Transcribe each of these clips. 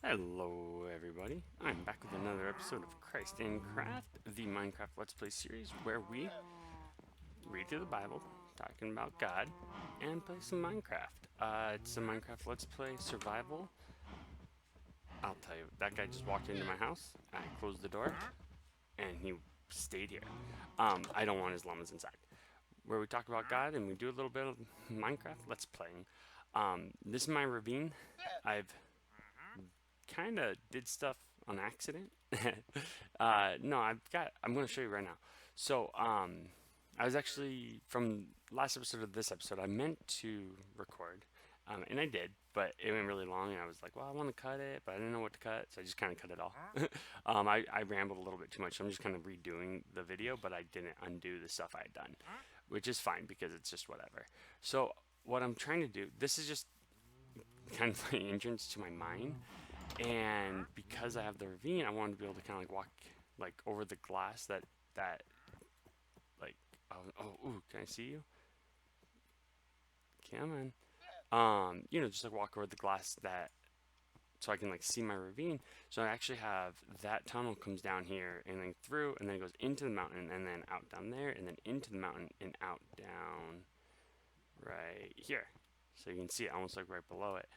Hello everybody, I'm back with another episode of Christ in Craft, the Minecraft Let's Play series where we read through the Bible, talking about God, and play some Minecraft. It's a Minecraft Let's Play survival. I'll tell you, that guy just walked into my house, I closed the door, and he stayed here. I don't want his llamas inside. Where we talk about God and we do a little bit of Minecraft Let's Playing. This is my ravine. I've kind of did stuff on accident. No, I'm going to show you right now. So, I was actually, from last episode to this episode, I meant to record, and I did, but it went really long, and I was like, well, I want to cut it, but I didn't know what to cut, so I just kind of cut it all. I rambled a little bit too much, so I'm just kind of redoing the video, but I didn't undo the stuff I had done, which is fine, because it's just whatever. So, what I'm trying to do, this is just kind of the entrance to my mine. And because I have the ravine, I wanted to be able to kind of like walk like over the glass that like ooh, can I see you? Come on. Just like walk over the glass that so I can like see my ravine. So I actually have that tunnel comes down here and then through and then it goes into the mountain and then out down there and then into the mountain and out down right here. So you can see it almost like right below it.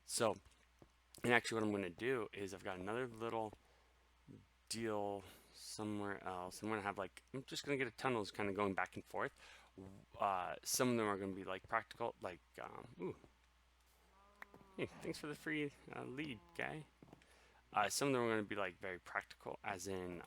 So and actually what I'm going to do is I've got another little deal somewhere else. I'm going to have like, I'm just going to get a tunnel that's kind of going back and forth. Some of them are going to be like practical, like, ooh. Hey, thanks for the free lead, guy. Some of them are going to be like very practical, as in,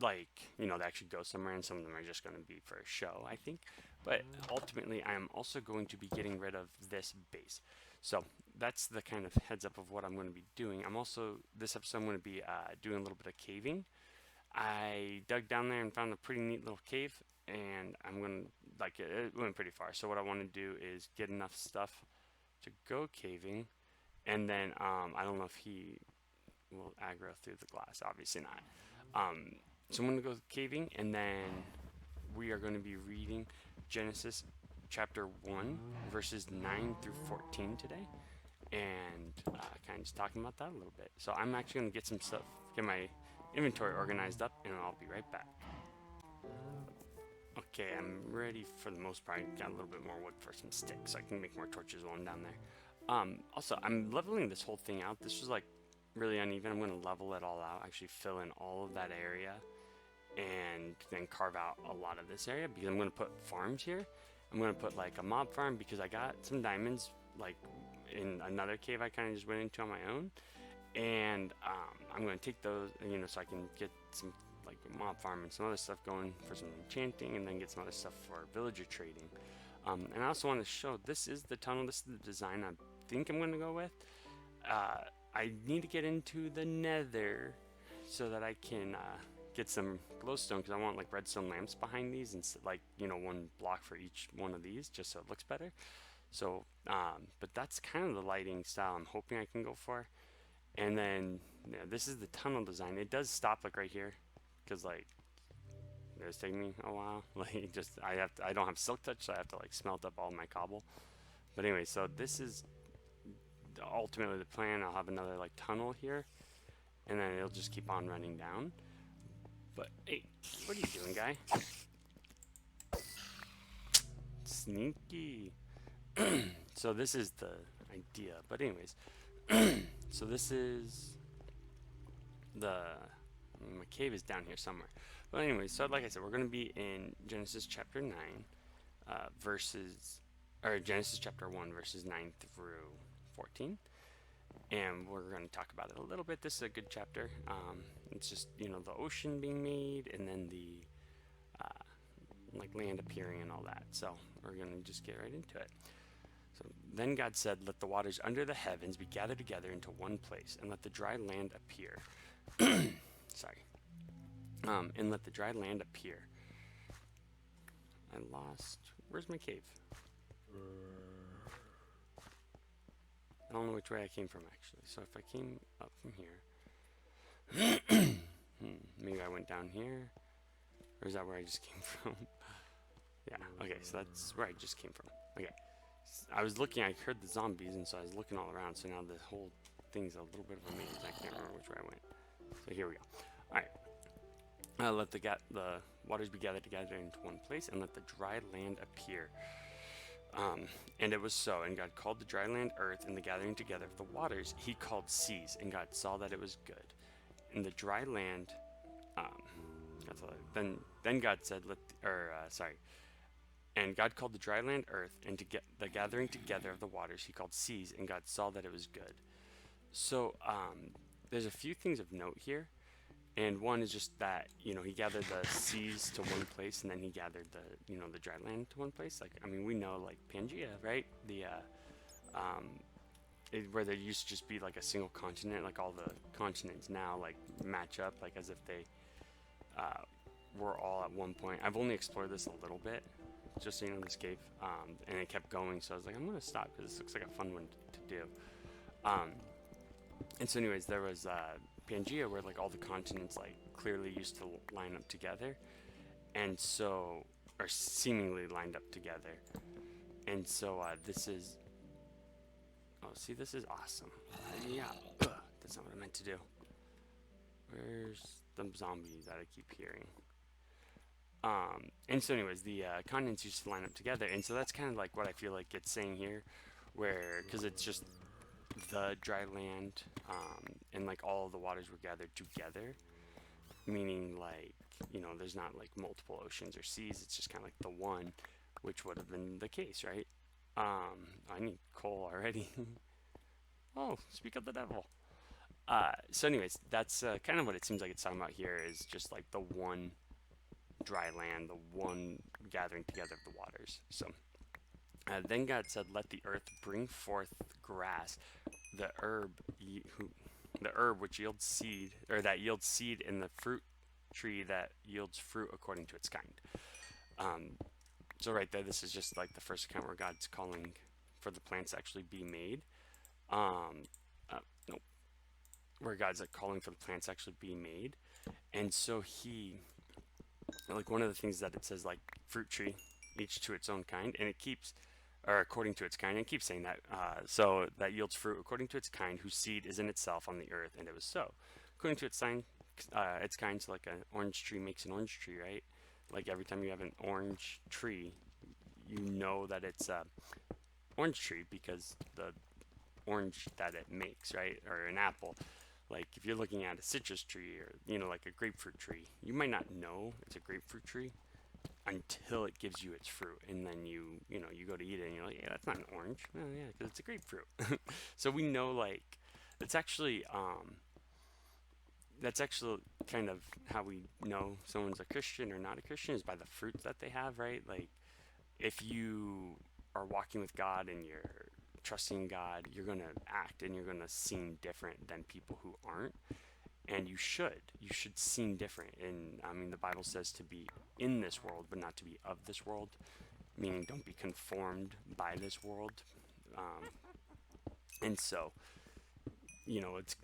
like, they actually go somewhere, and some of them are just going to be for a show, I think. But ultimately, I am also going to be getting rid of this base. So that's the kind of heads up of what I'm going to be doing. I'm also, this episode, I'm going to be doing a little bit of caving. I dug down there and found a pretty neat little cave, and I'm going to, like, it went pretty far. So what I want to do is get enough stuff to go caving, and then I don't know if he will aggro through the glass. Obviously not. So I'm going to go caving, and then we are going to be reading Genesis chapter 1, verses 9 through 14 today, and kind of just talking about that a little bit. So I'm actually going to get some stuff, get my inventory organized up, and I'll be right back. Okay, I'm ready for the most part. I got a little bit more wood for some sticks, so I can make more torches while I'm down there. Also, I'm leveling this whole thing out. This was like really uneven. I'm going to level it all out, actually fill in all of that area, and then carve out a lot of this area because I'm going to put farms here. I'm going to put like a mob farm because I got some diamonds like in another cave I kind of just went into on my own, and I'm going to take those, so I can get some like a mob farm and some other stuff going for some enchanting, and then get some other stuff for villager trading. And I also want to show, this is the tunnel, this is the design I think I'm going to go with. I need to get into the nether so that I can get some glowstone, because I want like redstone lamps behind these, and like one block for each one of these, just so it looks better. So but that's kind of the lighting style I'm hoping I can go for. And then this is the tunnel design. It does stop like right here, because like it's taking me a while. Like I don't have silk touch, so I have to like smelt up all my cobble. But anyway, so this is ultimately the plan. I'll have another like tunnel here, and then it'll just keep on running down. But hey, what are you doing, guy? Sneaky. So this is the idea. But anyways, so this is my cave is down here somewhere. But anyways, so like I said, we're going to be in Genesis chapter 9, Genesis chapter 1, verses 9 through 14. And we're going to talk about it a little bit. This is a good chapter. It's just, the ocean being made, and then the like land appearing and all that. So we're going to just get right into it. So then God said, "Let the waters under the heavens be gathered together into one place, and let the dry land appear." Sorry. And let the dry land appear. I lost. Where's my cave? I don't know which way I came from, actually. So if I came up from here, maybe I went down here, or is that where I just came from? Yeah. Okay. So that's where I just came from. Okay. I was looking, I heard the zombies, and so I was looking all around, so now the whole thing's a little bit of a maze. I can't remember which way I went. So here we go. Alright. Let the waters be gathered together into one place, and let the dry land appear. And it was so, and God called the dry land earth, and the gathering together of the waters he called seas, and God saw that it was good. And the dry land, then God said, and God called the dry land earth, and to get the gathering together of the waters he called seas, and God saw that it was good. So there's a few things of note here. And one is just that, he gathered the seas to one place, and then he gathered the dry land to one place. Like, I mean, we know, like, Pangea, right? Where there used to just be, like, a single continent, like, all the continents now, like, match up, like, as if they were all at one point. I've only explored this a little bit, just so you know, this cave, and it kept going, so I was like, I'm going to stop, because this looks like a fun one to do. And so anyways, there was Pangea, where like all the continents like clearly used to line up together, and so, or seemingly lined up together. And so this is, oh, see, this is awesome. Yeah, that's not what I meant to do. Where's the zombie that I keep hearing? And so anyways, the continents used to line up together, and so that's kind of like what I feel like it's saying here, where, because it's just the dry land, and like all of the waters were gathered together, meaning like, there's not like multiple oceans or seas, it's just kind of like the one, which would have been the case, right? I need coal already. Oh, speak of the devil. So anyways, that's kind of what it seems like it's talking about here, is just like the one dry land, the one gathering together of the waters. So then God said, let the earth bring forth grass, the herb which yields seed, or that yields seed, in the fruit tree that yields fruit according to its kind. So right there, this is just like the first account where God's calling for the plants to actually be made. Nope. Where God's like calling for the plants to actually be made. And so he, like, one of the things that it says, like, fruit tree, each to its own kind, and it keeps, or according to its kind, and it keeps saying that, so that yields fruit according to its kind, whose seed is in itself on the earth, and it was so. According to its kind, so like an orange tree makes an orange tree, right? Like every time you have an orange tree, you know that it's a orange tree because the orange that it makes, right? Or an apple. Like if you're looking at a citrus tree, or like a grapefruit tree, you might not know it's a grapefruit tree until it gives you its fruit, and then you go to eat it and you're like, yeah, that's not an orange. Oh yeah, because it's a grapefruit. So we know, like, it's actually that's actually kind of how we know someone's a Christian or not a Christian, is by the fruit that they have, right? Like if you are walking with God and you're trusting God, you're going to act and you're going to seem different than people who aren't. And you should seem different. And I mean, the Bible says to be in this world, but not to be of this world, meaning don't be conformed by this world. And so, it's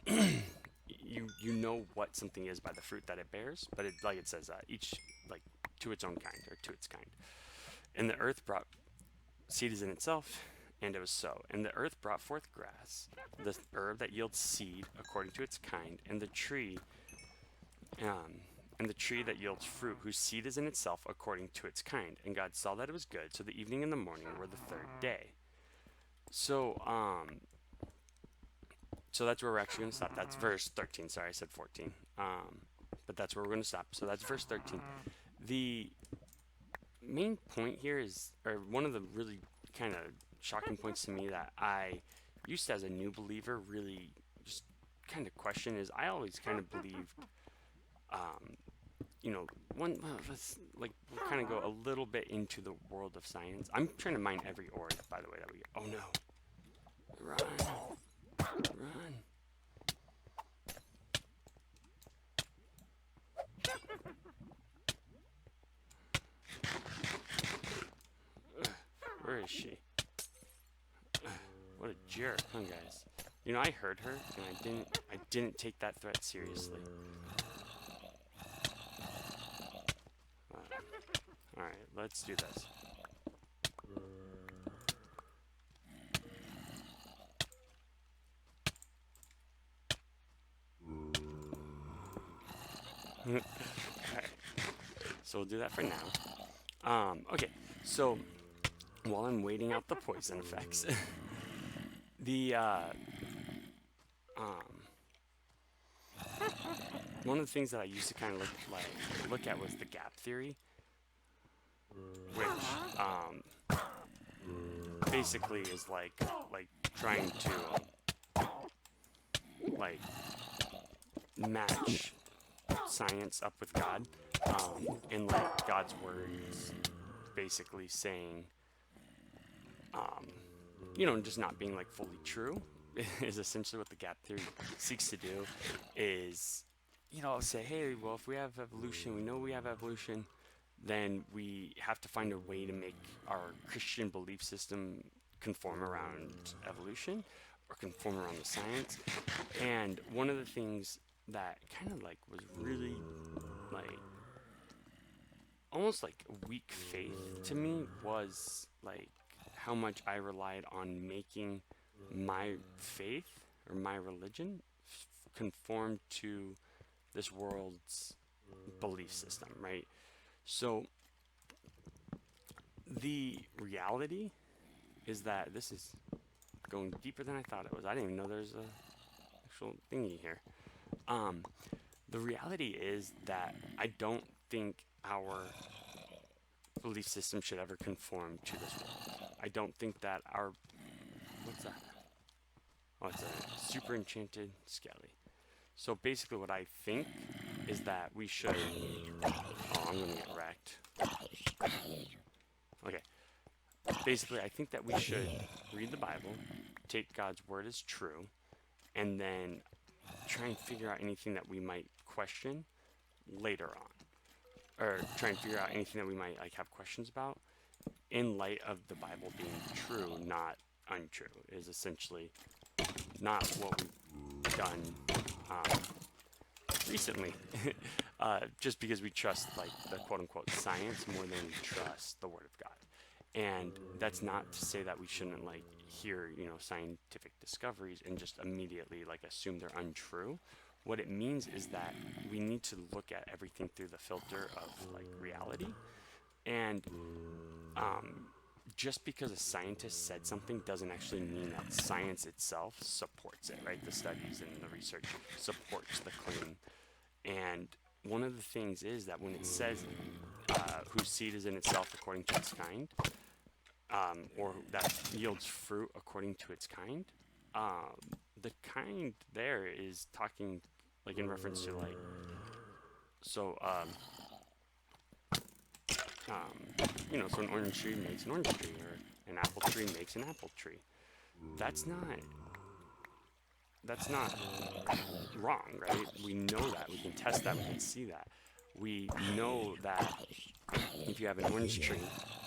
you know what something is by the fruit that it bears, but it, like it says, each, like, to its own kind, or to its kind. And the earth brought seed is in itself, and it was so. And the earth brought forth grass, the herb that yields seed according to its kind, and the tree that yields fruit, whose seed is in itself according to its kind. And God saw that it was good. So the evening and the morning were the third day. So so that's where we're actually going to stop. That's verse 13. Sorry, I said 14. But that's where we're going to stop. So that's verse 13. The main point here is, or one of the really kind of shocking points to me that I used to, as a new believer, really just kind of question, is I always kind of believed, let's, like, we'll kind of go a little bit into the world of science. I'm trying to mine every ore, by the way, that we get. Oh no. Run. Where is she? What a jerk, huh, guys? I heard her, and I didn't take that threat seriously. Alright, let's do this. Alright, so we'll do that for now. Okay, so while I'm waiting out the poison effects, the one of the things that I used to kind of look at was the gap theory, which basically is like trying to like match science up with God, and like God's words basically saying, just not being like fully true is essentially what the gap theory seeks to do. Is say, hey, well, if we have evolution, we know we have evolution, then we have to find a way to make our Christian belief system conform around evolution or conform around the science. And one of the things that kind of like was really like almost like weak faith to me was like how much I relied on making my faith or my religion conform to this world's belief system, right? So the reality is that this is going deeper than I thought it was. I didn't even know there's a actual thingy here. The reality is that I don't think our belief system should ever conform to this world. I don't think that our... What's that? Oh, it's a super enchanted skelly. So basically what I think is that we should... Oh, I'm gonna get wrecked. Okay. Basically, I think that we should read the Bible, take God's word as true, and then try and figure out anything that we might question later on. Or try and figure out anything that we might like have questions about in light of the Bible being true, not untrue, is essentially not what we've done recently. Just because we trust like the quote-unquote science more than we trust the Word of God. And that's not to say that we shouldn't like hear, scientific discoveries and just immediately like assume they're untrue. What it means is that we need to look at everything through the filter of like reality. And just because a scientist said something doesn't actually mean that science itself supports it, right? The studies and the research supports the claim. And one of the things is that when it says whose seed is in itself according to its kind, or that yields fruit according to its kind, the kind there is talking like in reference to like, so so an orange tree makes an orange tree, or an apple tree makes an apple tree. That's not wrong, right? We know that. We can test that. We can see that. We know that if you have an orange tree,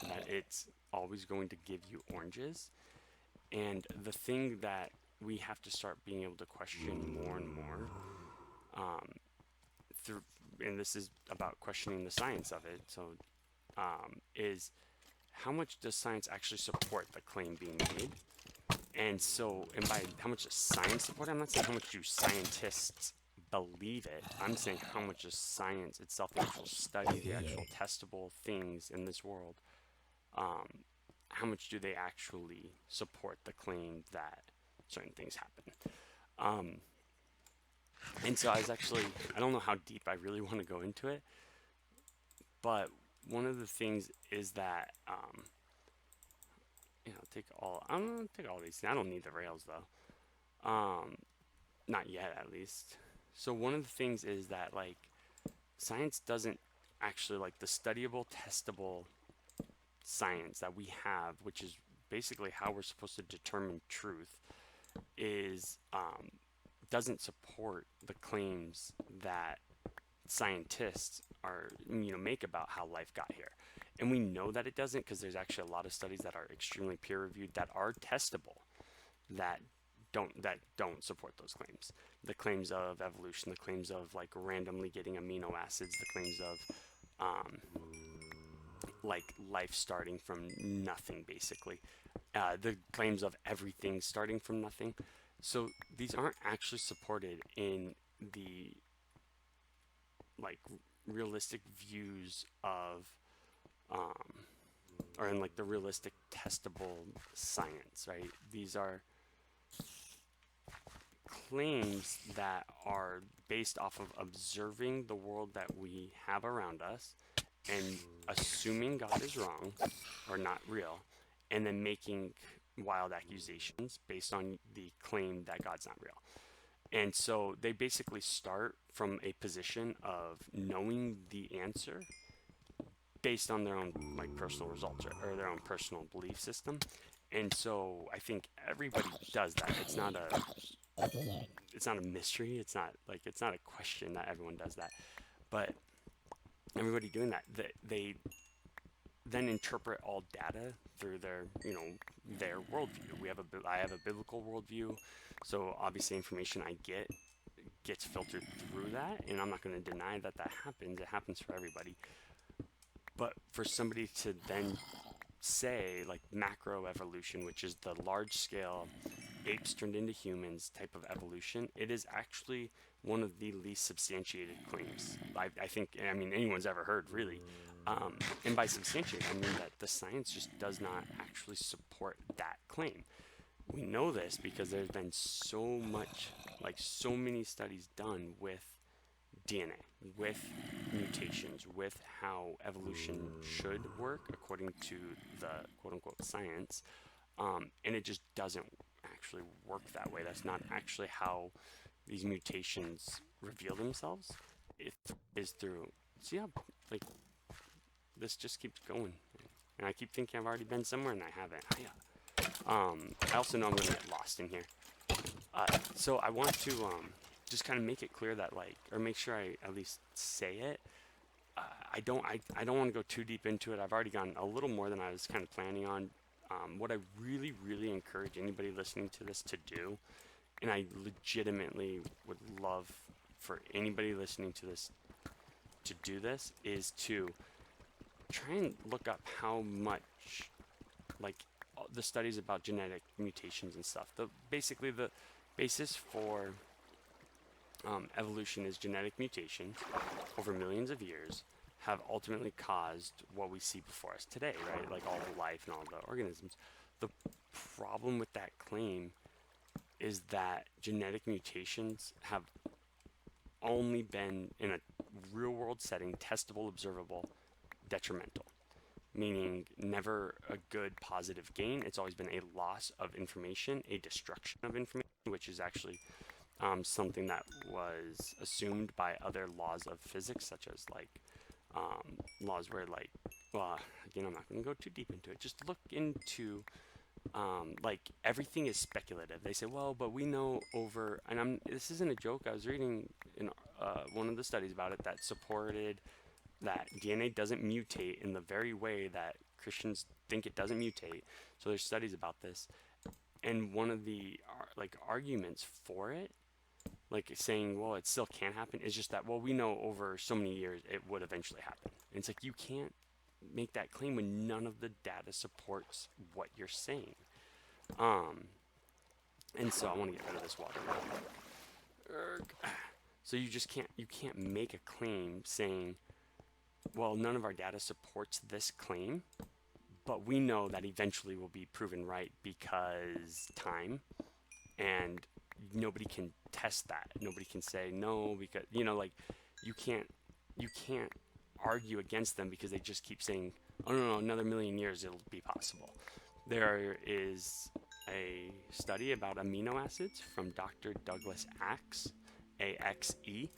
that it's always going to give you oranges. And the thing that we have to start being able to question more and more, and this is about questioning the science of it, so is how much does science actually support the claim being made? And by how much does science support it, I'm not saying how much do scientists believe it. I'm saying how much does science itself, the actual study, the actual testable things in this world, how much do they actually support the claim that certain things happen? And so I don't know how deep I really want to go into it, but one of the things is that, I'm going to take all these. I don't need the rails though. Not yet, at least. So one of the things is that like science doesn't actually like the studyable, testable science that we have, which is basically how we're supposed to determine truth, is doesn't support the claims that scientists are make about how life got here. And we know that it doesn't because there's actually a lot of studies that are extremely peer reviewed that are testable that don't support those claims. The claims of evolution, the claims of like randomly getting amino acids, the claims of like life starting from nothing, basically. The claims of everything starting from nothing. So these aren't actually supported in the like realistic views of or in like the realistic testable science, right? These are claims that are based off of observing the world that we have around us and assuming God is wrong or not real, and then making wild accusations based on the claim that God's not real. And so they basically start from a position of knowing the answer based on their own like personal results or their own personal belief system. And so I think everybody does that. It's not a mystery. It's not a question that everyone does that. But everybody doing that, they then interpret all data through their, their worldview. I have a biblical worldview, so obviously information I gets filtered through that, and I'm not going to deny that happens. It happens for everybody. But for somebody to then say like macro evolution, which is the large scale apes turned into humans type of evolution, it is actually one of the least substantiated claims I think, I mean, anyone's ever heard, really. And by substantiate, I mean that the science just does not actually support that claim. We know this because there's been so many studies done with DNA, with mutations, with how evolution should work according to the quote-unquote science, and it just doesn't actually work that way. That's not actually how these mutations reveal themselves. It is through, see how, like, this just keeps going. And I keep thinking I've already been somewhere, and I haven't. I also know I'm going to get lost in here. So I want to just kind of make it clear that, like, or make sure I at least say it. I don't want to go too deep into it. I've already gone a little more than I was kind of planning on. What I really, really encourage anybody listening to this to do, and I legitimately would love for anybody listening to this to do this, is to try and look up how much, like, the studies about genetic mutations and stuff. Basically the basis for evolution is genetic mutation over millions of years have ultimately caused what we see before us today, right? Like all the life and all the organisms. The problem with that claim is that genetic mutations have only been, in a real world setting, testable, observable, detrimental. Meaning never a good positive gain. It's always been a loss of information, a destruction of information, which is actually something that was assumed by other laws of physics, such as like laws where, like, well, again, I'm not going to go too deep into it. Just look into like everything is speculative. They say, well, but we know over, and this isn't a joke. I was reading in one of the studies about it that supported that DNA doesn't mutate in the very way that Christians think it doesn't mutate. So there's studies about this, and one of the like arguments for it, like saying, well, it still can happen, is just that, well, we know over so many years it would eventually happen. And it's like, you can't make that claim when none of the data supports what you're saying. And so I want to get rid of this water. So you can't make a claim saying, well, none of our data supports this claim, but we know that eventually will be proven right because time, and nobody can test that. Nobody can say no, because, like, you can't argue against them because they just keep saying, oh, no, another million years it'll be possible. There is a study about amino acids from Dr. Douglas Axe, A-X-E,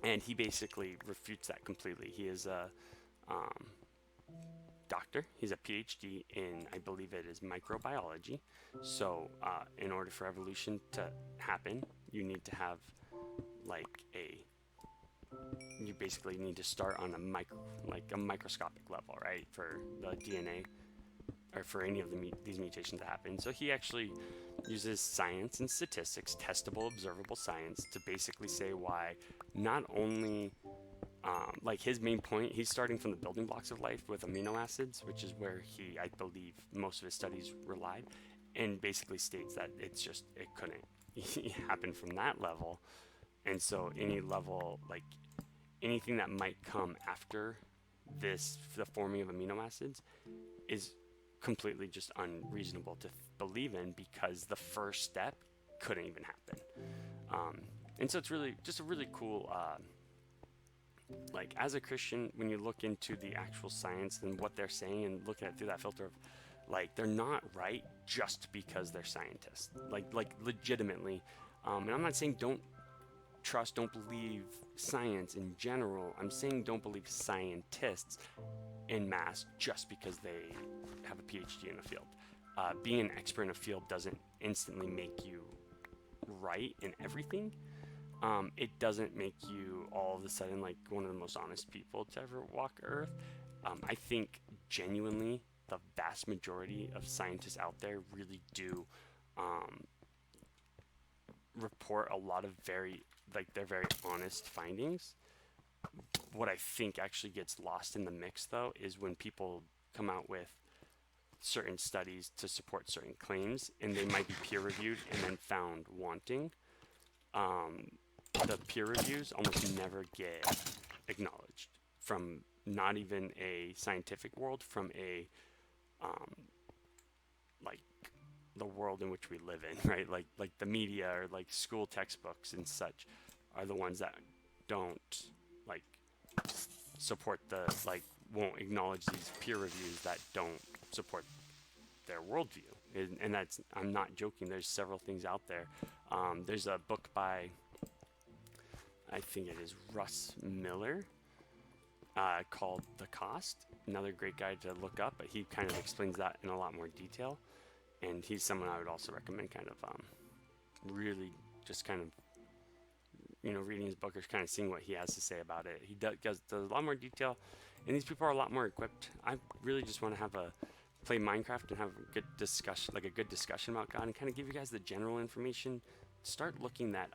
and he basically refutes that completely. He is a doctor. He's a PhD in, I believe it is, microbiology. So in order for evolution to happen, you need to have you basically need to start on a microscopic level, right, for the DNA or for any of these mutations to happen. So he actually uses science and statistics, testable, observable science, to basically say why not only, like, his main point, he's starting from the building blocks of life with amino acids, which is where I believe, most of his studies relied, and basically states that it couldn't happen from that level. And so any level, like anything that might come after this, the forming of amino acids, is completely just unreasonable to believe in, because the first step couldn't even happen. And so it's really just a really cool, like as a Christian, when you look into the actual science and what they're saying and look at it through that filter of, like, they're not right just because they're scientists, like legitimately. And I'm not saying don't believe science in general. I'm saying don't believe scientists in mass just because they have a PhD in a field. Being an expert in a field doesn't instantly make you right in everything. It doesn't make you all of a sudden like one of the most honest people to ever walk Earth. I think genuinely the vast majority of scientists out there really do report a lot of they're very honest findings. What I think actually gets lost in the mix, though, is when people come out with certain studies to support certain claims, and they might be peer reviewed and then found wanting. The peer reviews almost never get acknowledged from not even a scientific world, from a like the world in which we live in, right? Like the media or like school textbooks and such are the ones that don't like support won't acknowledge these peer reviews that don't support their worldview. And that's, I'm not joking, there's several things out there. There's a book by, I think it is Russ Miller, called The Cost. Another great guy to look up, but he kind of explains that in a lot more detail. And he's someone I would also recommend kind of really just kind of, reading his book or kind of seeing what he has to say about it. He does a lot more detail, and these people are a lot more equipped. I really just want to play Minecraft and have a good discussion about God, and kind of give you guys the general information. Start looking at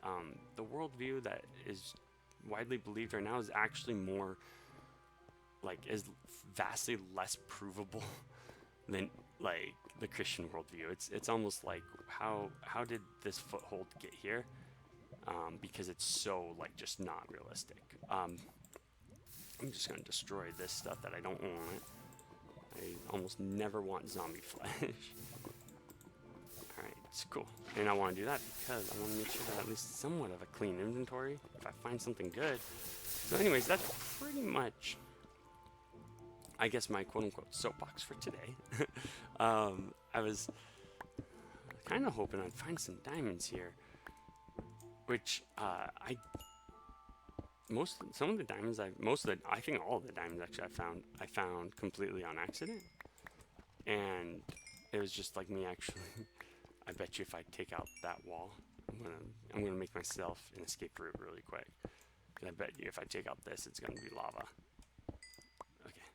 the worldview that is widely believed right now is actually more is vastly less provable than the Christian worldview. It's almost like how did this foothold get here? Because it's so just not realistic. I'm just gonna destroy this stuff that I don't want. I almost never want zombie flesh. Alright, it's cool. And I want to do that because I want to make sure that at least somewhat of a clean inventory if I find something good. So anyways, that's pretty much, I guess, my quote-unquote soapbox for today. I was kind of hoping I'd find some diamonds here, which I think all of the diamonds actually I found completely on accident, and it was just like me actually. I bet you if I take out that wall, I'm gonna make myself an escape route really quick. And I bet you if I take out this, it's gonna be lava. Okay.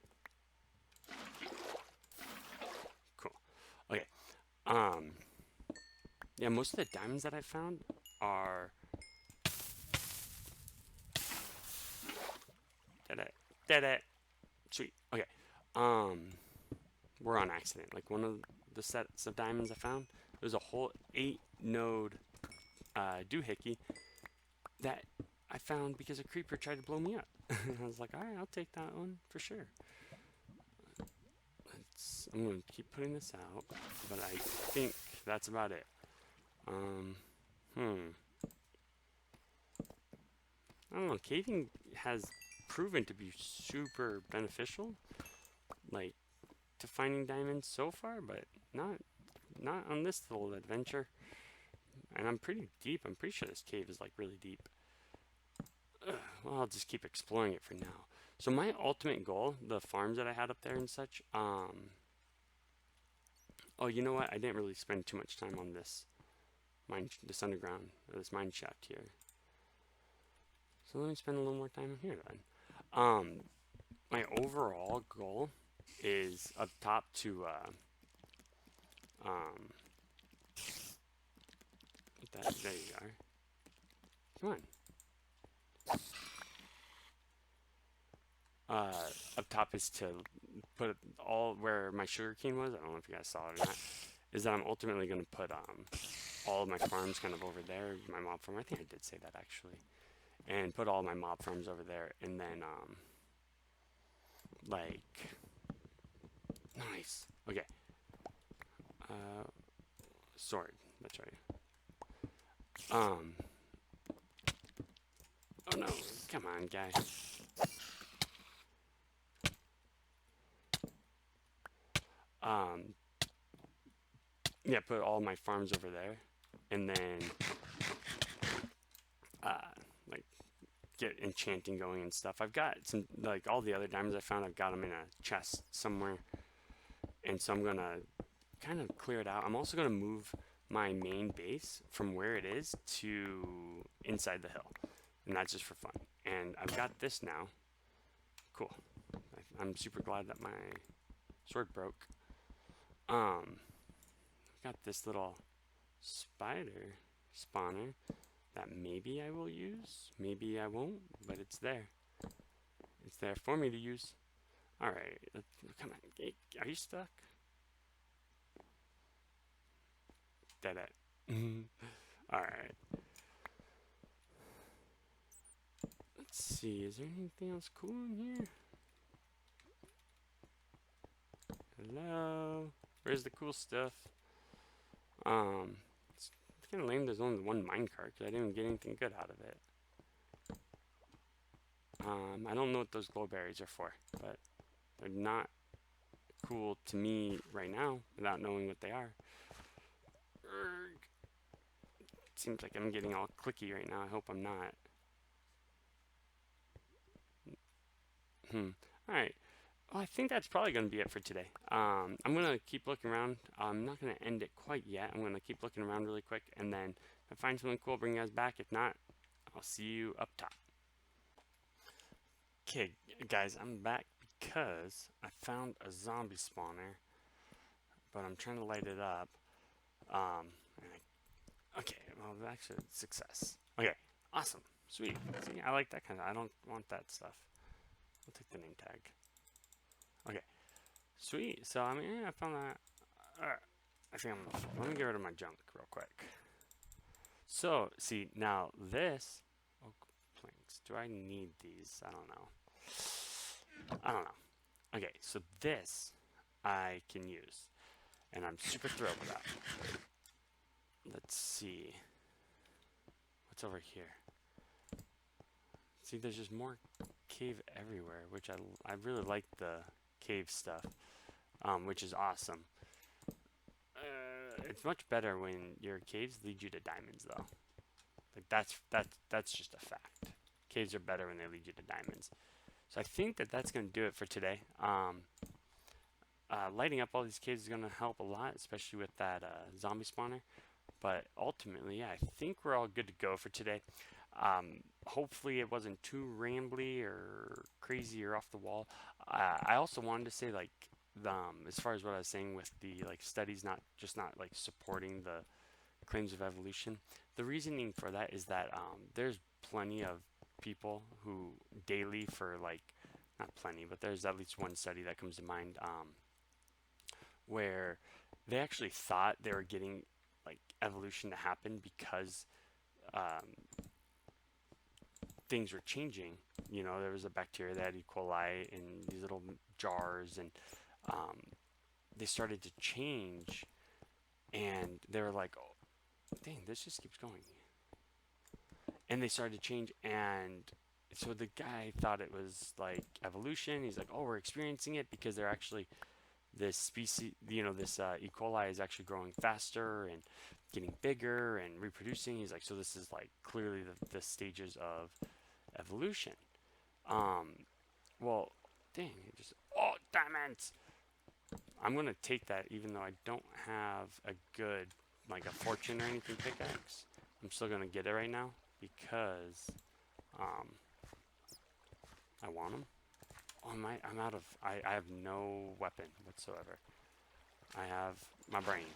Cool. Okay. Yeah, most of the diamonds that I found are. Did it. Sweet. Okay. We're on accident. Like one of the sets of diamonds I found, there's a whole 8-node doohickey that I found because a creeper tried to blow me up. I was like, alright, I'll take that one for sure. I'm going to keep putting this out, but I think that's about it. I don't know, caving has proven to be super beneficial, to finding diamonds so far, but not on this little adventure. And I'm pretty deep. I'm pretty sure this cave is really deep. Well, I'll just keep exploring it for now. So my ultimate goal, the farms that I had up there and such, oh, you know what? I didn't really spend too much time on this underground, or this mine shaft here. So let me spend a little more time here then. My overall goal is up top to there you are. Come on. Up top is to put all where my sugarcane was. I don't know if you guys saw it or not. Is that I'm ultimately going to put all of my farms kind of over there. My mob farm. I think I did say that actually. and put all my mob farms over there, and then like, nice. Okay. Sword. That's right. Oh no! Come on, guy. Yeah, put all my farms over there, and then like get enchanting going and stuff. I've got some, like, all the other diamonds I found. I've got them in a chest somewhere, and so I'm gonna kind of clear it out. I'm also gonna move my main base from where it is to inside the hill, and that's just for fun. And I've got this now. Cool. I'm super glad that my sword broke. I've got this little spider spawner that maybe I will use, maybe I won't, but it's there. It's there for me to use. Alright, come on. Are you stuck? Dead end. Alright. Let's see, is there anything else cool in here? Hello? Where's the cool stuff? It's kind of lame there's only one minecart, because I didn't get anything good out of it. I don't know what those glow berries are for, but they're not cool to me right now without knowing what they are. It seems like I'm getting all clicky right now. I hope I'm not. Alright. Well, I think that's probably going to be it for today. I'm going to keep looking around. I'm not going to end it quite yet. I'm going to keep looking around really quick, and then if I find something cool, I'll bring you guys back. If not, I'll see you up top. Okay, guys, I'm back because I found a zombie spawner, but I'm trying to light it up. Okay, well, actually, success. Okay, awesome, sweet. See, I like that kind of. I don't want that stuff. I'll take the name tag. Okay, sweet. So I mean, yeah, I found that. I think let me get rid of my junk real quick. So see now this oak planks. Do I need these? I don't know. Okay, so this I can use, and I'm super thrilled with that. Let's see. What's over here? See, there's just more cave everywhere, which I really like the cave stuff, which is awesome. It's much better when your caves lead you to diamonds, though. Like that's just a fact. Caves are better when they lead you to diamonds. So I think that's going to do it for today. Lighting up all these caves is going to help a lot, especially with that zombie spawner. But ultimately, yeah, I think we're all good to go for today. Hopefully it wasn't too rambly or crazy or off the wall. I also wanted to say, like, as far as what I was saying with the studies not like supporting the claims of evolution, the reasoning for that is that there's plenty of people who daily for not plenty, but there's at least one study that comes to mind where they actually thought they were getting evolution to happen because things were changing. You know, there was a bacteria that had E. coli in these little jars, and they started to change, and they were like, oh, dang, this just keeps going. And they started to change, and so the guy thought it was like evolution. He's like, oh, we're experiencing it because they're actually, this species, you know, this E. coli is actually growing faster and getting bigger and reproducing. He's like, so this is like clearly the stages of evolution. Well, dang, oh, diamonds! I'm gonna take that even though I don't have a good, like a fortune or anything pickaxe. I'm still gonna get it right now because I want them. Oh, I'm out of, I have no weapon whatsoever. I have my brain.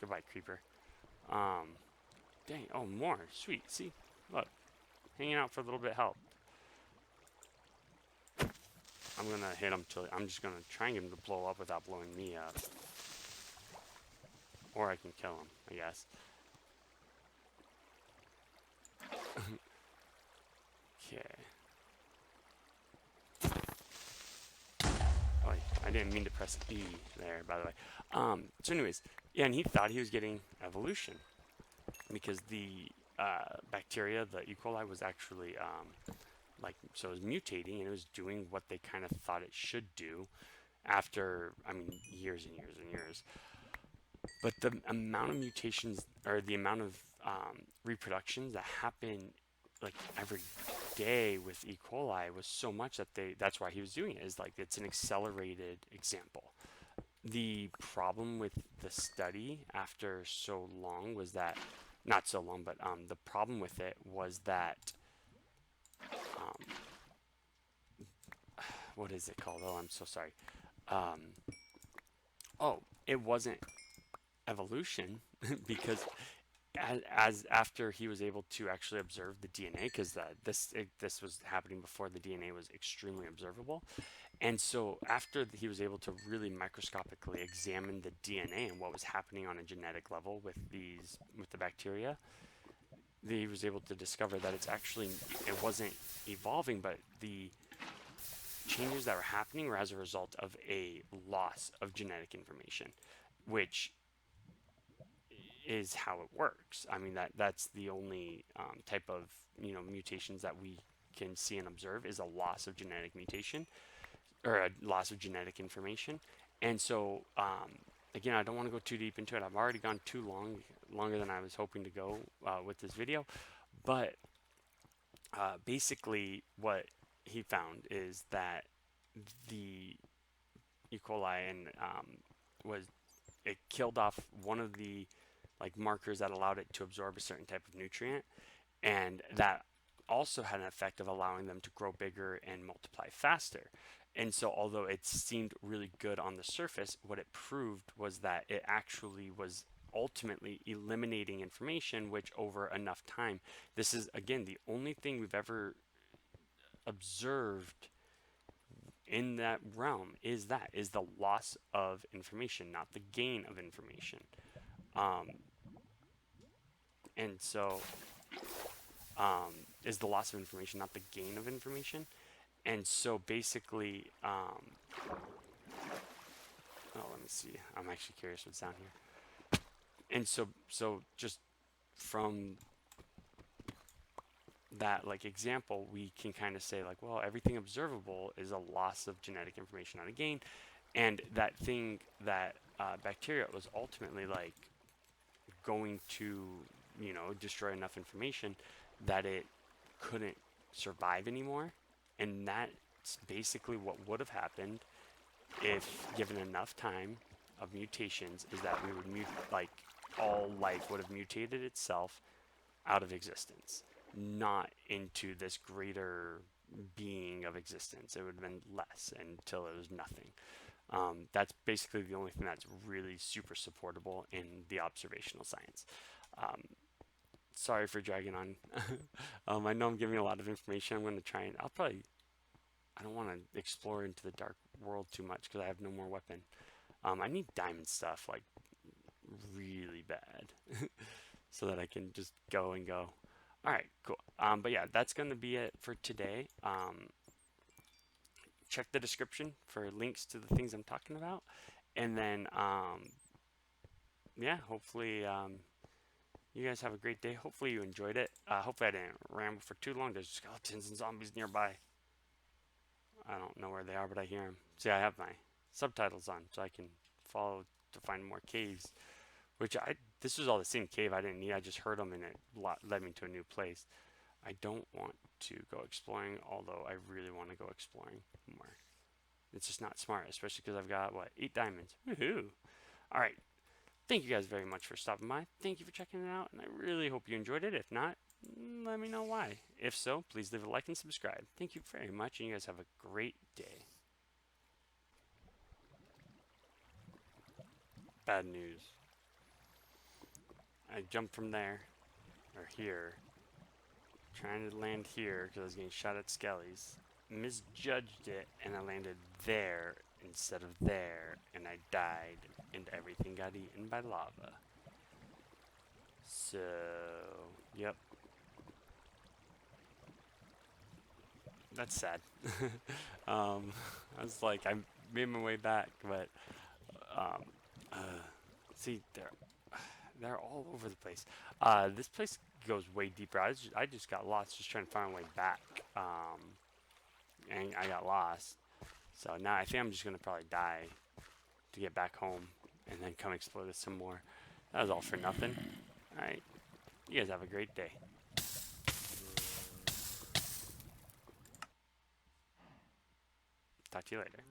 Goodbye, creeper. Dang, oh, more. Sweet, see? Look. Hanging out for a little bit helped. I'm gonna hit him till, I'm just gonna try and get him to blow up without blowing me up. Or I can kill him, I guess. Okay. Oh, I didn't mean to press E there, by the way. So anyways, yeah, and he thought he was getting evolution because the bacteria, the E. coli, was actually so it was mutating and it was doing what they kind of thought it should do after, I mean, years and years and years. But the amount of mutations or the amount of reproductions that happen like every day with E. coli was so much that that's why he was doing it, is like it's an accelerated example. The problem with the study after so long was that, not so long, but the problem with it was that, um, what is it called? Oh, I'm so sorry. Um, oh, it wasn't evolution because as after he was able to actually observe the DNA, because this was happening before the DNA was extremely observable, and so after he was able to really microscopically examine the DNA and what was happening on a genetic level with the bacteria, he was able to discover that it wasn't evolving, but the changes that were happening were as a result of a loss of genetic information, which is how it works. I mean, that's the only type of mutations that we can see and observe, is a loss of genetic mutation or a loss of genetic information. And so again, I don't want to go too deep into it. I've already gone too longer than I was hoping to go with this video. But basically what he found is that the E. coli and was it killed off one of the like markers that allowed it to absorb a certain type of nutrient, and that also had an effect of allowing them to grow bigger and multiply faster. And so although it seemed really good on the surface, what it proved was that it actually was ultimately eliminating information, which over enough time, this is again the only thing we've ever observed in that realm, is the loss of information, not the gain of information. And so is the loss of information, not the gain of information. And so basically, oh, let me see. I'm actually curious what's down here. And so just from that like example, we can kind of say like, well, everything observable is a loss of genetic information, not a gain. And that thing, that bacteria was ultimately like going to, destroy enough information that it couldn't survive anymore. And that's basically what would have happened if given enough time of mutations, is that we would like all life would have mutated itself out of existence, not into this greater being of existence. It would have been less until it was nothing. That's basically the only thing that's really super supportable in the observational science. Sorry for dragging on. I know I'm giving a lot of information. I'm going to try and I don't want to explore into the dark world too much because I have no more weapon. I need diamond stuff like really bad so that I can just go and go. All right, cool. But yeah, that's going to be it for today. Check the description for links to the things I'm talking about. And then, yeah, hopefully you guys have a great day. Hopefully you enjoyed it. Hopefully I didn't ramble for too long. There's skeletons and zombies nearby. I don't know where they are, but I hear them. See, I have my subtitles on so I can follow to find more caves. This was all the same cave I didn't need. I just heard them and it led me to a new place. I don't want to go exploring, although I really want to go exploring more. It's just not smart, especially because I've got, 8 diamonds. Woohoo! Alright, thank you guys very much for stopping by. Thank you for checking it out, and I really hope you enjoyed it. If not, let me know why. If so, please leave a like and subscribe. Thank you very much, and you guys have a great day. Bad news. I jumped from there, or here, trying to land here because I was getting shot at skellies. Misjudged it, and I landed there instead of there, and I died, and everything got eaten by lava. So, yep. That's sad. I was like, I made my way back, but um, uh, see, they're all over the place. This place goes way deeper. I just got lost just trying to find my way back, and I got lost. So now I think I'm just gonna probably die to get back home, and then come explore this some more. That was all for nothing. All right, you guys have a great day. Talk to you later.